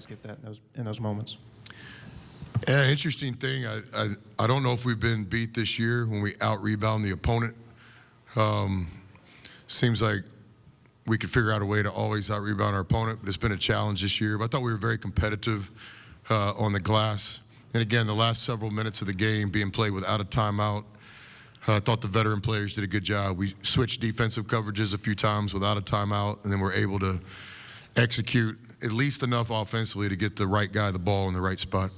guys get that in those moments. Yeah, interesting thing. I don't know if we've been beat this year when we out-rebound the opponent. Seems like we could figure out a way to always out-rebound our opponent, but it's been a challenge this year. But I thought we were very competitive on the glass. And again, the last several minutes of the game being played without a timeout, I thought the veteran players did a good job. We switched defensive coverages a few times without a timeout, and then we're able to execute at least enough offensively to get the right guy the ball in the right spot.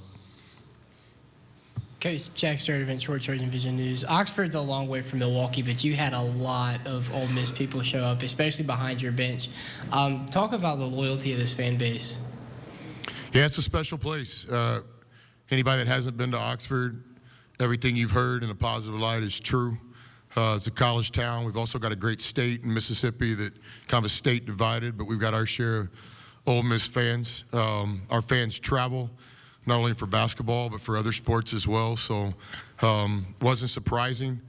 Coach, Jack Sturdivant, Short Trojan Vision News. Oxford's a long way from Milwaukee, but you had a lot of Ole Miss people show up, especially behind your bench. Talk about the loyalty of this fan base. Yeah, it's a special place. Anybody that hasn't been to Oxford, everything you've heard in a positive light is true. It's a college town. We've also got a great state in Mississippi that kind of a state divided, but we've got our share of Ole Miss fans. Our fans travel, not only for basketball, but for other sports as well. So wasn't surprising,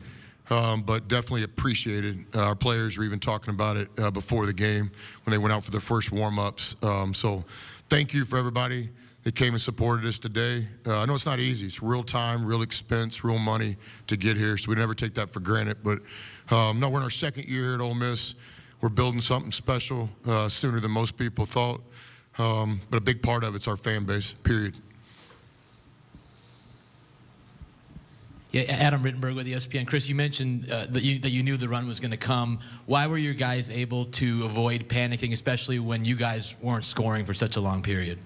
but definitely appreciated. Our players were even talking about it before the game when they went out for their first warm-ups. So thank you for everybody that came and supported us today. I know it's not easy. It's real time, real expense, real money to get here, so we never take that for granted. But no, we're in our second year at Ole Miss. We're building something special sooner than most people thought. But a big part of it's our fan base, period. Yeah, Adam Rittenberg with ESPN. Chris, you mentioned that you knew the run was going to come. Why were your guys able to avoid panicking, especially when you guys weren't scoring for such a long period?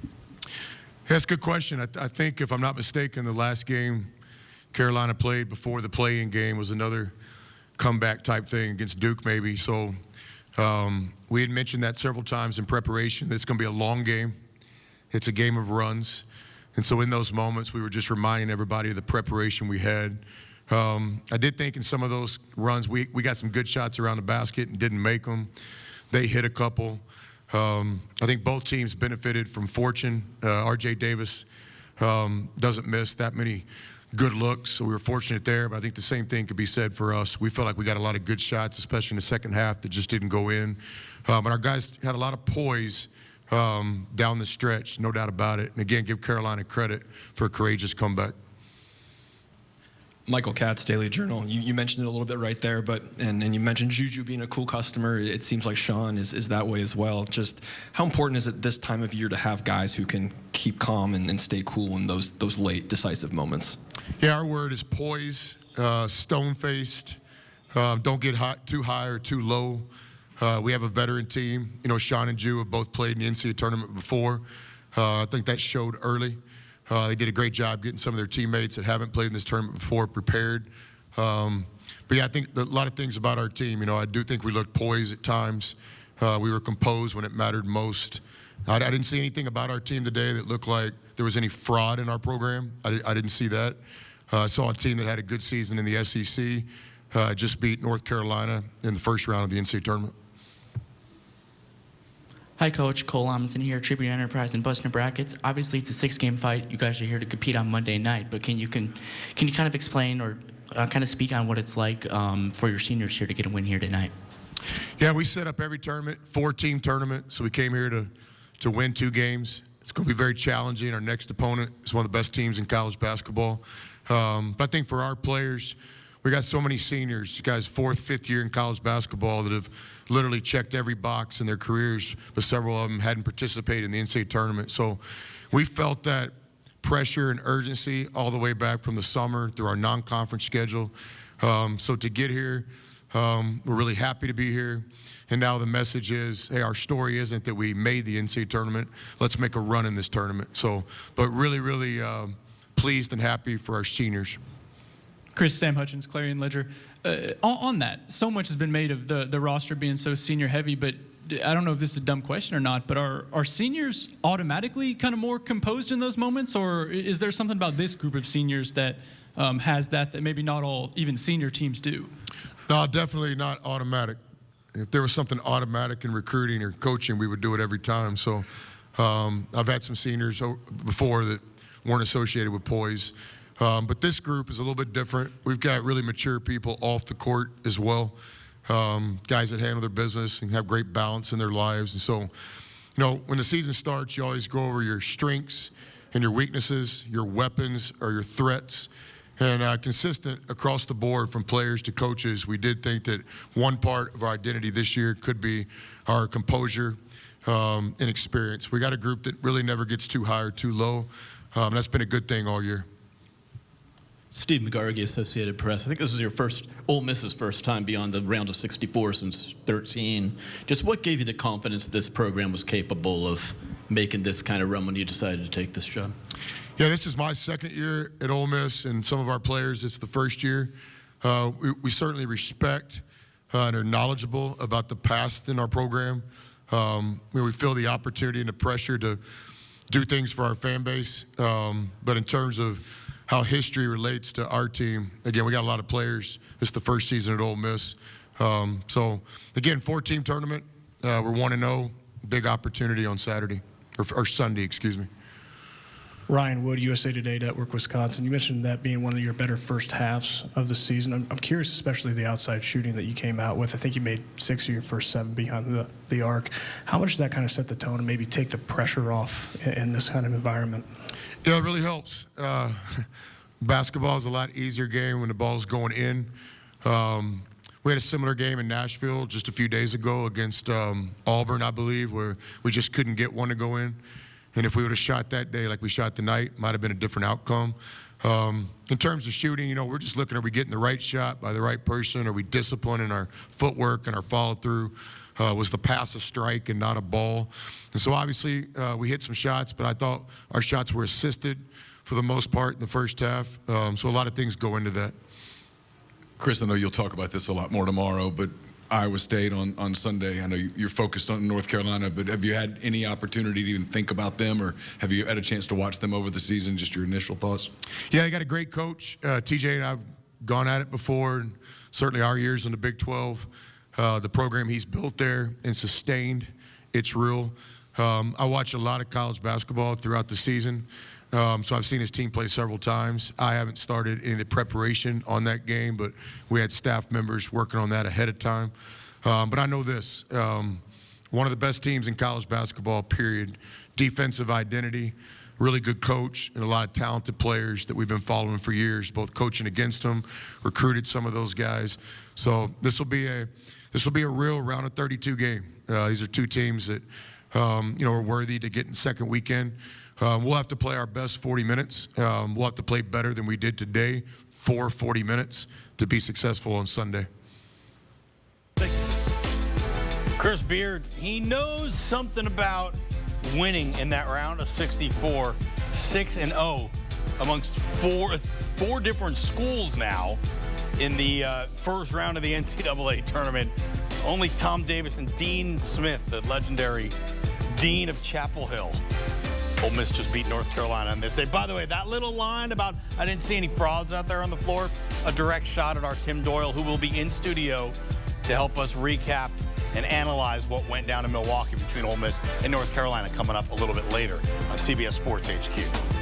Yeah, that's a good question. I think, if I'm not mistaken, the last game Carolina played before the play-in game was another comeback type thing against Duke maybe. So we had mentioned that several times in preparation. It's going to be a long game. It's a game of runs. And so in those moments, we were just reminding everybody of the preparation we had. I did think in some of those runs, we got some good shots around the basket and didn't make them. They hit a couple. I think both teams benefited from fortune. R.J. Davis doesn't miss that many good looks, so we were fortunate there. But I think the same thing could be said for us. We felt like we got a lot of good shots, especially in the second half, that just didn't go in. But our guys had a lot of poise down the stretch, no doubt about it. And again, give Carolina credit for a courageous comeback. Michael Katz, Daily Journal. You mentioned it a little bit right there, but and you mentioned Juju being a cool customer. It seems like Sean is that way as well. Just how important is it this time of year to have guys who can keep calm and stay cool in those late decisive moments? Yeah, our word is poise, stone-faced. Don't get too high or too low. We have a veteran team. You know, Sean and Ju have both played in the NCAA Tournament before. I think that showed early. They did a great job getting some of their teammates that haven't played in this tournament before prepared. But yeah, I think a lot of things about our team. You know, I do think we looked poised at times. We were composed when it mattered most. I didn't see anything about our team today that looked like there was any fraud in our program. I didn't see that. I saw a team that had a good season in the SEC, just beat North Carolina in the first round of the NCAA Tournament. Hi, Coach. Cole Amundsen here, Tribune Enterprise and Busting Brackets. Obviously, it's a 6-game fight. You guys are here to compete on Monday night, but can you kind of explain or kind of speak on what it's like for your seniors here to get a win here tonight? Yeah, we set up every tournament, 4-team tournament, so we came here to win 2 games. It's going to be very challenging. Our next opponent is one of the best teams in college basketball. But I think for our players, we got so many seniors, guys 4th, 5th year in college basketball that have literally checked every box in their careers, but several of them hadn't participated in the NCAA tournament. So we felt that pressure and urgency all the way back from the summer through our non-conference schedule. So to get here, we're really happy to be here. And now the message is, hey, our story isn't that we made the NCAA tournament. Let's make a run in this tournament. So, but really, really pleased and happy for our seniors. Chris, Sam Hutchins, Clarion Ledger. On that, so much has been made of the roster being so senior heavy, but I don't know if this is a dumb question or not, but are seniors automatically kind of more composed in those moments, or is there something about this group of seniors that has that maybe not all even senior teams do? No, definitely not automatic. If there was something automatic in recruiting or coaching, we would do it every time. So I've had some seniors before that weren't associated with poise. But this group is a little bit different. We've got really mature people off the court as well, guys that handle their business and have great balance in their lives. And so, you when the season starts, you always go over your strengths and your weaknesses, your weapons or your threats. And consistent across the board from players to coaches, we did think that one part of our identity this year could be our composure and experience. We got a group that really never gets too high or too low. That's been a good thing all year. Steve McGargy, Associated Press. I think this is your Ole Miss's first time beyond the round of 64 since 13. Just what gave you the confidence that this program was capable of making this kind of run when you decided to take this job? Yeah, this is my second year at Ole Miss, and some of our players, it's the first year. We certainly respect and are knowledgeable about the past in our program. We feel the opportunity and the pressure to do things for our fan base. But in terms of how history relates to our team, again, we got a lot of players. It's the first season at Ole Miss. So, again, 4-team tournament. We're 1-0. Big opportunity on Saturday, or Sunday, excuse me. Ryan Wood, USA Today Network, Wisconsin. You mentioned that being one of your better first halves of the season. I'm curious, especially the outside shooting that you came out with. I think you made 6 of your first 7 behind the arc. How much does that kind of set the tone and maybe take the pressure off in this kind of environment? Yeah, it really helps. Basketball is a lot easier game when the ball's going in. We had a similar game in Nashville just a few days ago against Auburn, I believe, where we just couldn't get one to go in. And if we would have shot that day like we shot tonight, might have been a different outcome. In terms of shooting, we're just looking, are we getting the right shot by the right person? Are we disciplined in our footwork and our follow-through? Was the pass a strike and not a ball? And so obviously we hit some shots, but I thought our shots were assisted for the most part in the first half. So a lot of things go into that. Chris, I know you'll talk about this a lot more tomorrow, but Iowa State on Sunday. I know you're focused on North Carolina, but have you had any opportunity to even think about them, or have you had a chance to watch them over the season? Just your initial thoughts? Yeah, they got a great coach. TJ and I have gone at it before, and certainly our years in the Big 12. The program he's built there and sustained, it's real. I watch a lot of college basketball throughout the season, so I've seen his team play several times. I haven't started any of the preparation on that game, but we had staff members working on that ahead of time. But I know this, one of the best teams in college basketball, period. Defensive identity, really good coach, and a lot of talented players that we've been following for years, both coaching against them, recruited some of those guys. So this will be a real round of 32 game. These are two teams that are worthy to get in second weekend. We'll have to play our best 40 minutes. We'll have to play better than we did today for 40 minutes to be successful on Sunday. Chris Beard, he knows something about winning in that round of 64, 6-0 amongst four different schools now in the first round of the NCAA tournament. Only Tom Davis and Dean Smith, the legendary Dean of Chapel Hill. Ole Miss just beat North Carolina on this day. By the way, that little line about I didn't see any frauds out there on the floor, a direct shot at our Tim Doyle, who will be in studio to help us recap and analyze what went down in Milwaukee between Ole Miss and North Carolina, coming up a little bit later on CBS Sports HQ.